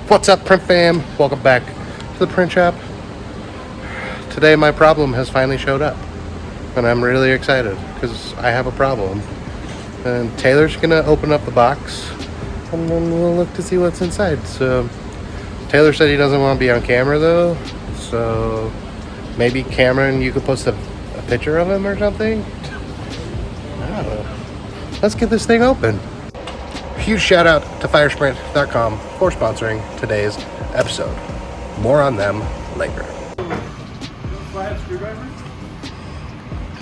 What's up, print fam? Welcome back to the print shop. Today my problem has finally showed up and I'm really excited because I have a problem, and Taylor's gonna open up the box and then we'll look to see what's inside. So Taylor said he doesn't want to be on camera though, so maybe Cameron, you could post a picture of him or something. I don't know. Let's get this thing open. Huge shout out to firesprint.com for sponsoring today's episode. More on them later.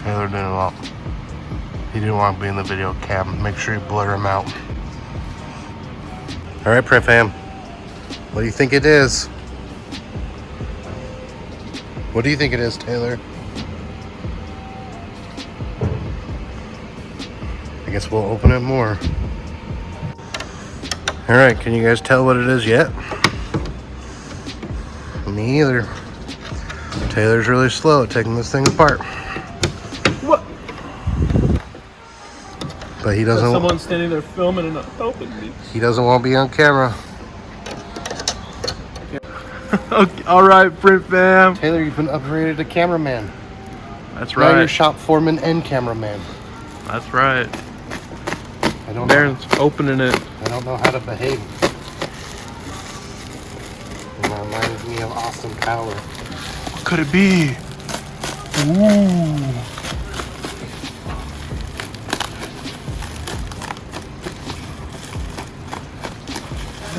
Taylor didn't want. He didn't want to be in the video cam. Make sure you blur him out. All right, print fam. What do you think it is? What do you think it is, Taylor? I guess we'll open it more. All right, can you guys tell what it is yet? Me either. Taylor's really slow at taking this thing apart. What? But he doesn't. Someone standing there filming and not helping me. He doesn't want to be on camera. Okay, all right, print fam. Taylor, you've been upgraded to cameraman. That's right. Now you're shop foreman and cameraman. That's right. I don't Baron's opening it. I don't know how to behave. It reminds me of Austin Power. What could it be? Ooh.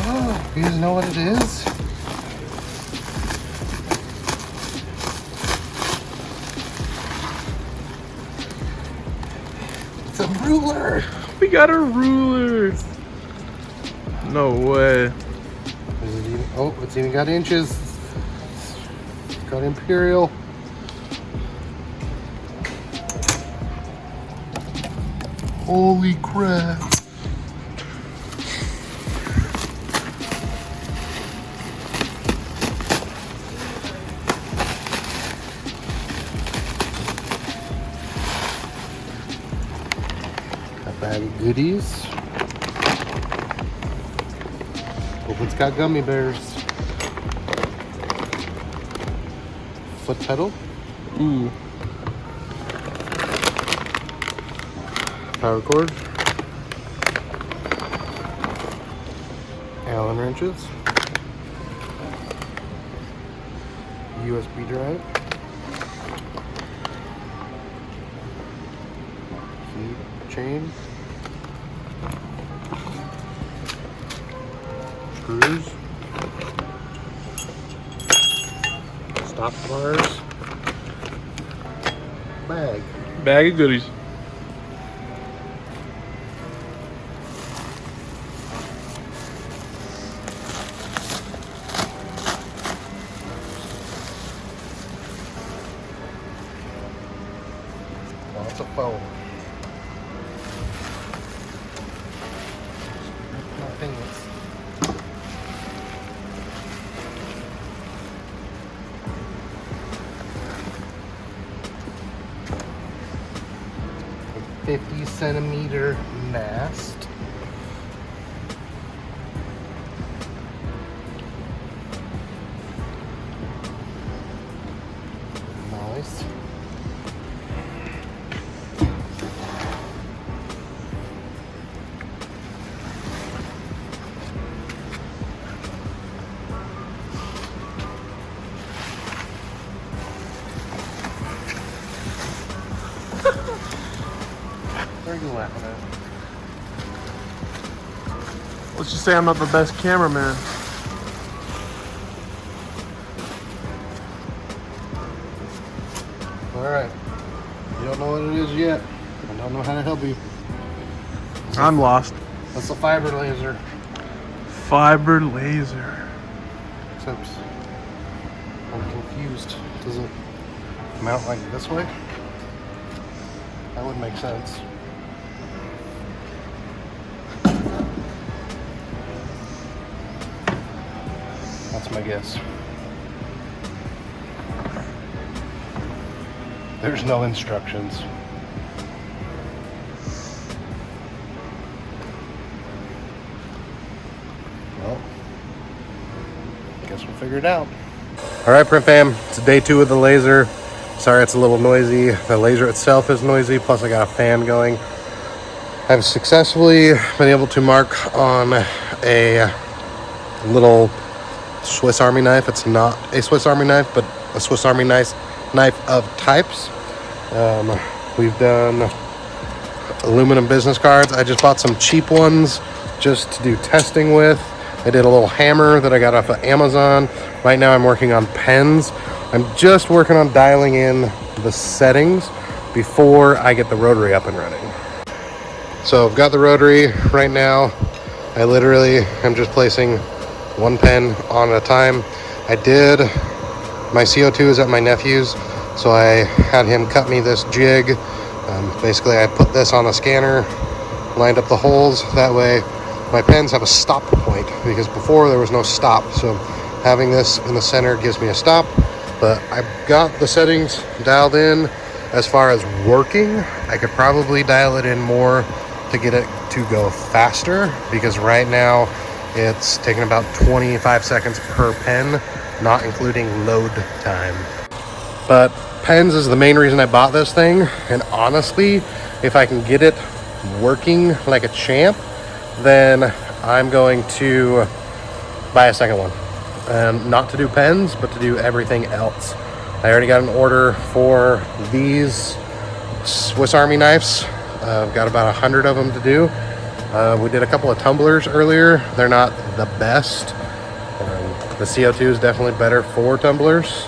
Oh, you guys know what it is? It's a ruler. We got a ruler. No way. Is it even, oh, it's even got inches. It's got imperial. Holy crap. A bag of goodies. Hope it's got gummy bears. Foot pedal. Ooh. Power cord. Allen wrenches. USB drive. Key chain. Screws. Stop bars. Bag of goodies. Lots of foam. Nothing else. A 50-centimeter mast. Nice. What are you laughing at? Let's just say I'm not the best cameraman. Alright. You don't know what it is yet. I don't know how to help you. I'm lost. That's a fiber laser. Fiber laser. Except I'm confused. Does it mount like this way? That would make sense. That's my guess. There's no instructions. Well, Guess we'll figure it out. All right, print fam, it's day 2 of the laser. Sorry it's a little noisy. The laser itself is noisy, plus I got a fan going. I've successfully been able to mark on a little Swiss Army knife. It's not a Swiss Army knife, but a Swiss Army knife of types. We've done aluminum business cards. I just bought some cheap ones just to do testing with. I did a little hammer that I got off of Amazon. Right now I'm working on pens. I'm just working on dialing in the settings before I get the rotary up and running. So I've got the rotary right now. I literally am just placing one pen on a time. My CO2 is at my nephew's, so I had him cut me this jig. Basically I put this on a scanner, lined up the holes. That way my pens have a stop point, because before there was no stop. So having this in the center gives me a stop. But I've got the settings dialed in. As far as working, I could probably dial it in more to get it to go faster, because right now it's taking about 25 seconds per pen, not including load time. But pens is the main reason I bought this thing, and honestly, if I can get it working like a champ, then I'm going to buy a second one. And not to do pens, but to do everything else. I already got an order for these Swiss Army knives. I've got about 100 of them to do. We did a couple of tumblers earlier. They're not the best. The CO2 is definitely better for tumblers.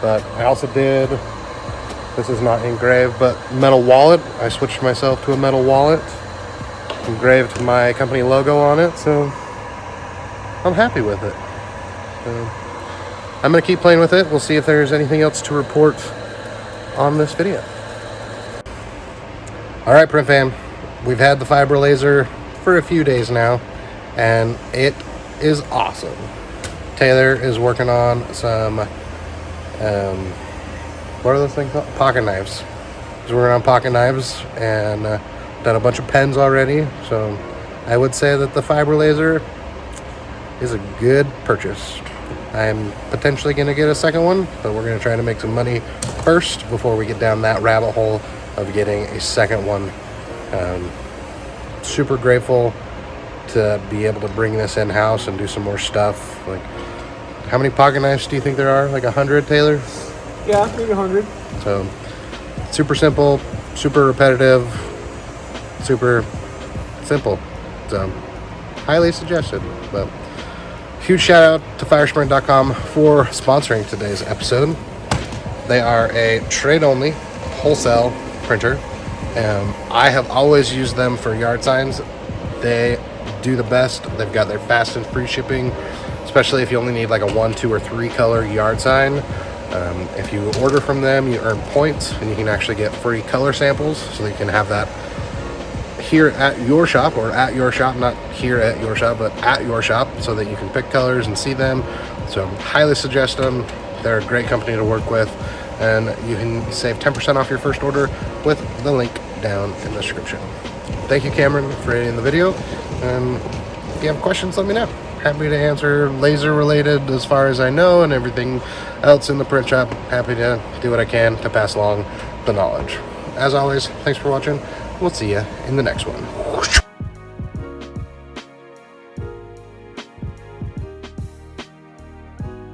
But I also did, this is not engraved, but metal wallet. I switched myself to a metal wallet. Engraved my company logo on it, so I'm happy with it. I'm going to keep playing with it. We'll see if there's anything else to report on this video. All right, print fam, we've had the fiber laser for a few days now, and it is awesome. Taylor is working on some, what are those things called? Pocket knives. He's working on pocket knives and done a bunch of pens already. So I would say that the fiber laser is a good purchase. I'm potentially going to get a second one, but we're going to try to make some money first before we get down that rabbit hole of getting a second one. Super grateful to be able to bring this in-house and do some more stuff. Like, how many pocket knives do you think there are? Like 100, Taylor? Yeah, maybe 100. So super simple, super repetitive, super simple. So highly suggested. But huge shout out to firesprint.com for sponsoring today's episode. They are a trade-only wholesale printer. I have always used them for yard signs. They do the best. They've got their fast and free shipping, especially if you only need like a 1, 2, or 3 color yard sign. If you order from them, you earn points, and you can actually get free color samples, so that you can have that here at your shop, or at your shop, not here at your shop, but at your shop, so that you can pick colors and see them. So highly suggest them. They're a great company to work with, and you can save 10% off your first order with the link down in the description. Thank you, Cameron, for editing the video. If you have questions, let me know. Happy to answer laser related as far as I know, and everything else in the print shop. Happy to do what I can to pass along the knowledge. As always, thanks for watching. We'll see you in the next one.